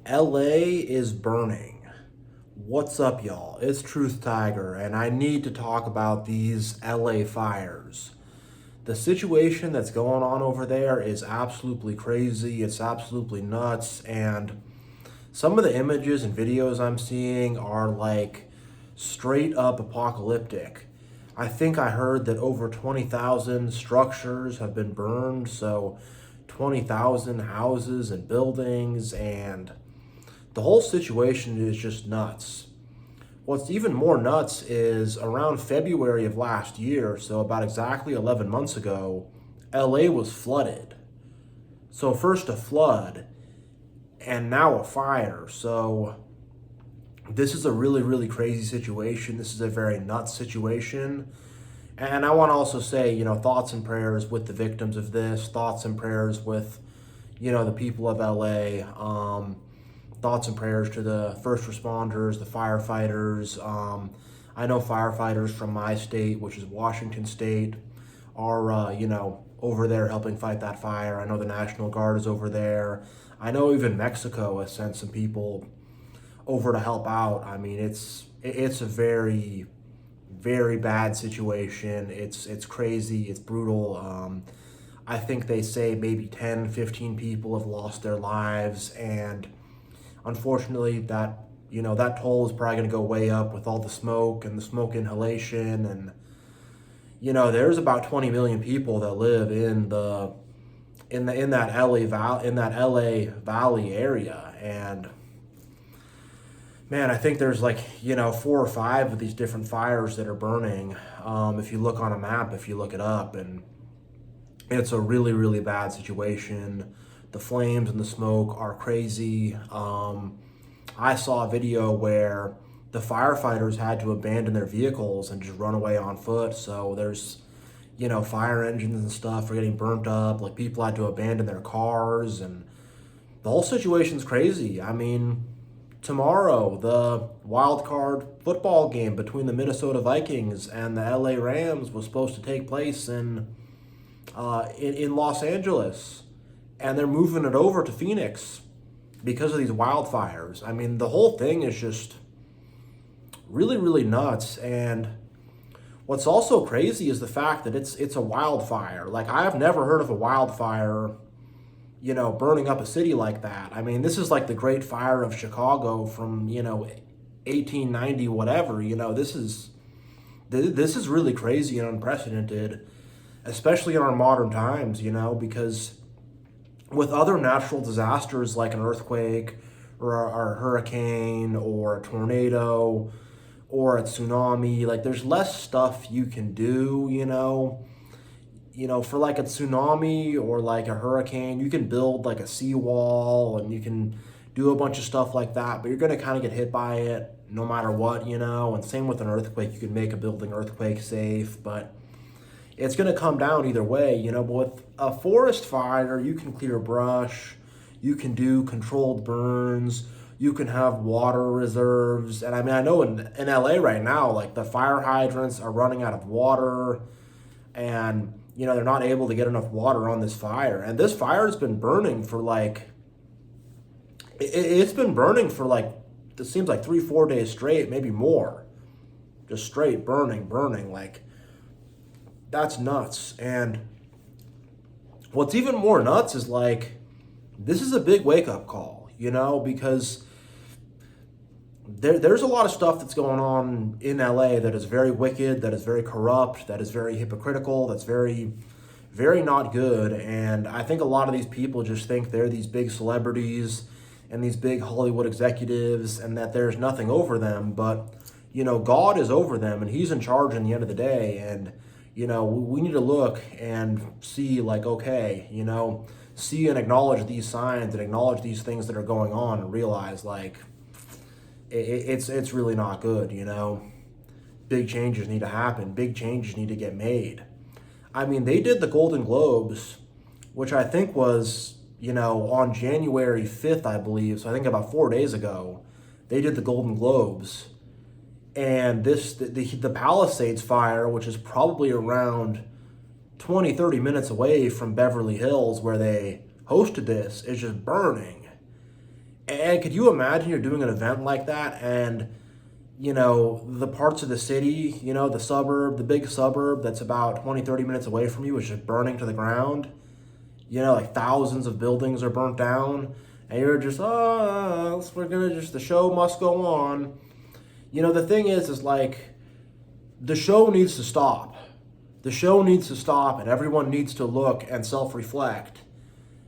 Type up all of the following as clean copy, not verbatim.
LA is burning. What's up, y'all? It's Truth Tiger, and I need to talk about these LA fires. The situation that's going on over there is absolutely crazy. It's absolutely nuts, and some of the images and videos I'm seeing are like straight up apocalyptic. I think I heard that over 20,000 structures have been burned, so 20,000 houses and buildings, and the whole situation is just nuts. What's even more nuts is around February of last year, so about exactly 11 months ago, LA was flooded. So, first a flood, and now a fire. So, this is a really, really crazy situation. This is a very nuts situation. And I want to also say, thoughts and prayers with the victims of this, thoughts and prayers with, the people of LA. Thoughts and prayers to the first responders, the firefighters. I know firefighters from my state, which is Washington State, are, over there helping fight that fire. I know the National Guard is over there. I know even Mexico has sent some people over to help out. I mean, it's a very, very bad situation. It's crazy. It's brutal. I think they say maybe 10, 15 people have lost their lives, and unfortunately that toll is probably going to go way up with all the smoke and the smoke inhalation. And there's about 20 million people that live in that LA Valley area. And man, I think there's like, four or five of these different fires that are burning. If you look on a map, if you look it up, and it's a really, really bad situation. The flames and the smoke are crazy. I saw a video where the firefighters had to abandon their vehicles and just run away on foot. So there's, fire engines and stuff are getting burnt up. Like, people had to abandon their cars, and the whole situation's crazy. I mean, tomorrow, the wild card football game between the Minnesota Vikings and the LA Rams was supposed to take place in Los Angeles, and they're moving it over to Phoenix because of these wildfires. I mean, the whole thing is just really, really nuts. And what's also crazy is the fact that it's a wildfire. Like, I've never heard of a wildfire, burning up a city like that. I mean, this is like the Great Fire of Chicago from, 1890, whatever. This is really crazy and unprecedented, especially in our modern times, because with other natural disasters like an earthquake or a hurricane or a tornado or a tsunami, like, there's less stuff you can do. For like a tsunami or like a hurricane, you can build like a seawall and you can do a bunch of stuff like that, but you're going to kind of get hit by it no matter what. And same with an earthquake, you can make a building earthquake safe, but it's going to come down either way. But with a forest fire, you can clear brush, you can do controlled burns, you can have water reserves. And I mean, I know in LA right now, like, the fire hydrants are running out of water, and, they're not able to get enough water on this fire. And this fire has been burning for like, it's been burning for like, it seems like 3-4 days straight, maybe more. Just straight burning. Like, that's nuts. And what's even more nuts is, like, this is a big wake-up call, because there's a lot of stuff that's going on in LA that is very wicked, that is very corrupt, that is very hypocritical, that's very, very not good. And I think a lot of these people just think they're these big celebrities and these big Hollywood executives, and that there's nothing over them. But, God is over them, and he's in charge in the end of the day. And we need to look and see, like, okay, see and acknowledge these signs and acknowledge these things that are going on, and realize, like, it's really not good. Big changes need to happen. Big changes need to get made. I mean, they did the Golden Globes, which I think was, on January 5th, I believe. So I think about 4 days ago, they did the Golden Globes. And the Palisades fire, which is probably around 20-30 minutes away from Beverly Hills, where they hosted this, is just burning. And could you imagine you're doing an event like that and, the parts of the city, the suburb, the big suburb that's about 20, 30 minutes away from you is just burning to the ground? Like thousands of buildings are burnt down. And you're just, the show must go on. The thing is like, the show needs to stop. The show needs to stop, and everyone needs to look and self reflect.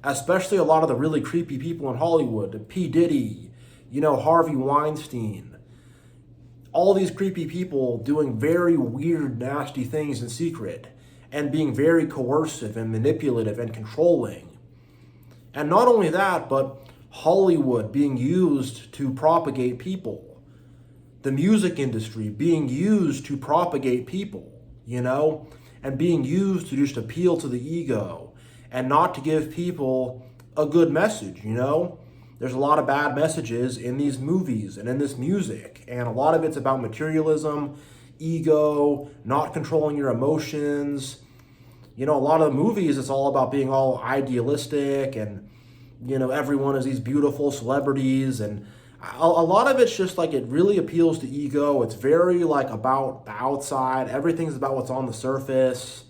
Especially a lot of the really creepy people in Hollywood, P. Diddy, Harvey Weinstein. All these creepy people doing very weird, nasty things in secret and being very coercive and manipulative and controlling. And not only that, but Hollywood being used to propagate people. The music industry being used to propagate people, and being used to just appeal to the ego and not to give people a good message, There's a lot of bad messages in these movies and in this music, and a lot of it's about materialism, ego, not controlling your emotions. A lot of the movies, it's all about being all idealistic and, everyone is these beautiful celebrities, and a lot of it's just like it really appeals to ego. It's very like about the outside. Everything's about what's on the surface,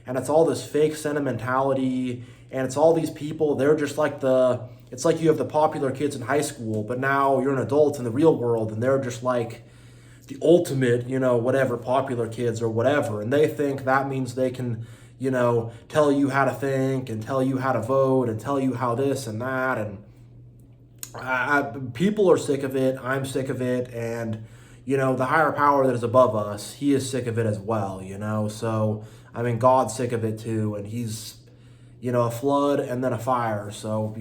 and it's all this fake sentimentality, and it's all these people. They're just like it's like you have the popular kids in high school, but now you're an adult in the real world, and they're just like the ultimate, whatever, popular kids or whatever, and they think that means they can, tell you how to think and tell you how to vote and tell you how this and that, and people are sick of it. I'm sick of it, and the higher power that is above us, he is sick of it as well. So God's sick of it too, and he's a flood and then a fire. So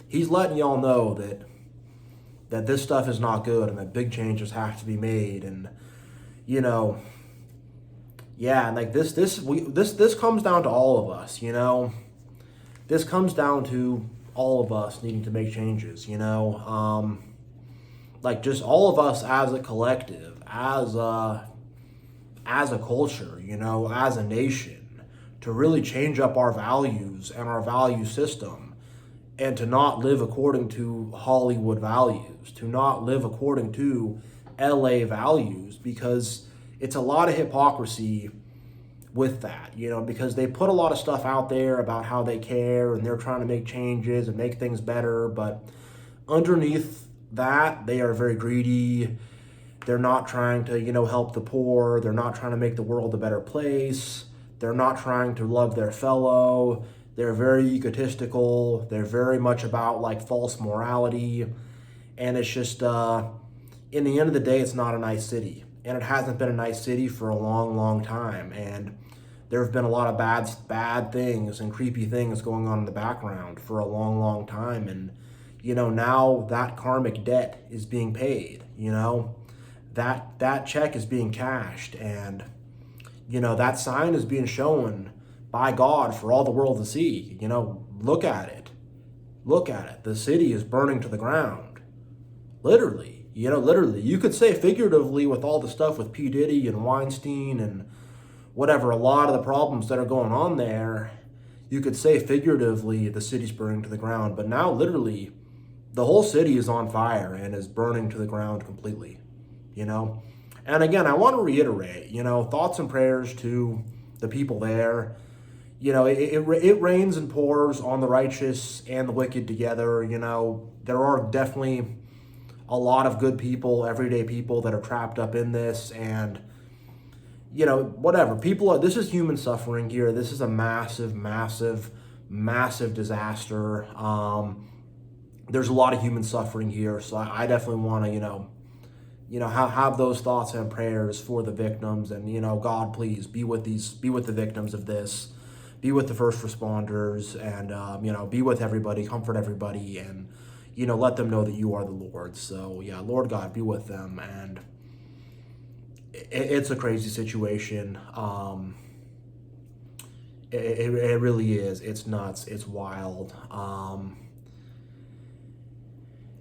he's letting y'all know that this stuff is not good and that big changes have to be made, and yeah, and like this comes down to all of us. This comes down to all of us needing to make changes. Like just all of us as a collective, as a culture, as a nation, to really change up our values and our value system, and to not live according to Hollywood values, to not live according to LA values, because it's a lot of hypocrisy with that, because they put a lot of stuff out there about how they care and they're trying to make changes and make things better, but underneath that, they are very greedy. They're not trying to, help the poor. They're not trying to make the world a better place. They're not trying to love their fellow. They're very egotistical. They're very much about like false morality. And it's just, in the end of the day, it's not a nice city. And it hasn't been a nice city for a long, long time. And there have been a lot of bad things and creepy things going on in the background for a long, long time. And, now that karmic debt is being paid, that check is being cashed, and, that sign is being shown by God for all the world to see. Look at it. Look at it. The city is burning to the ground. Literally. Literally. You could say figuratively with all the stuff with P. Diddy and Weinstein and whatever, a lot of the problems that are going on there, you could say figuratively the city's burning to the ground. But now, literally, the whole city is on fire and is burning to the ground completely. And again, I want to reiterate, thoughts and prayers to the people there. It rains and pours on the righteous and the wicked together. There are definitely a lot of good people, everyday people that are trapped up in this, and whatever. This is human suffering here. This is a massive, massive, massive disaster. There's a lot of human suffering here, so I definitely want to, have those thoughts and prayers for the victims, and God, please be with the victims of this, be with the first responders, and be with everybody, comfort everybody, and let them know that you are the Lord. So yeah, Lord God, be with them, and it's a crazy situation. It really is. It's nuts. It's wild.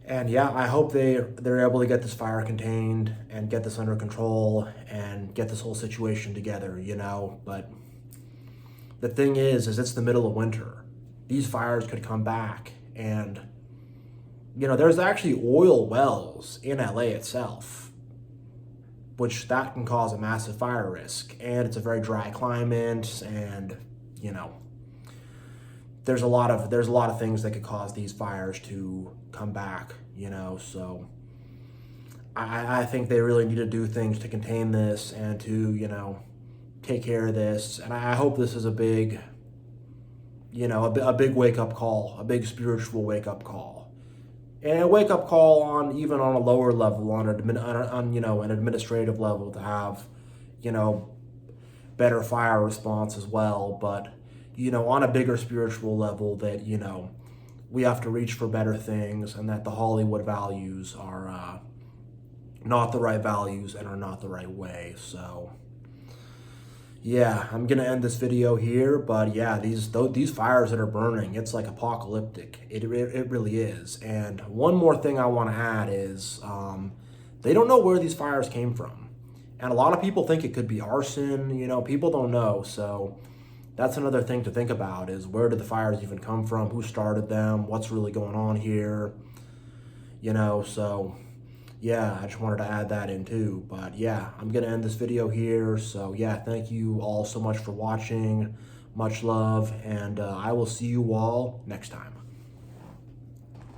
And yeah, I hope they're able to get this fire contained and get this under control and get this whole situation together, But the thing is it's the middle of winter. These fires could come back, and there's actually oil wells in LA itself, which that can cause a massive fire risk. And it's a very dry climate, and you know, there's a lot of things that could cause these fires to come back. So I think they really need to do things to contain this and to take care of this. And I hope this is a big a big wake up call, a big spiritual wake up call, and a wake up call on even on a lower level, on an administrative level, to have you know better fire response as well. But on a bigger spiritual level, that we have to reach for better things, and that the Hollywood values are not the right values and are not the right way. So yeah, I'm gonna end this video here, but yeah, these fires that are burning, it's like apocalyptic. It really is. And one more thing I want to add is they don't know where these fires came from, and a lot of people think it could be arson. People don't know, so that's another thing to think about: is where did the fires even come from? Who started them? What's really going on here? So yeah, I just wanted to add that in too. But yeah, I'm gonna end this video here. So yeah, thank you all so much for watching. Much love, and I will see you all next time.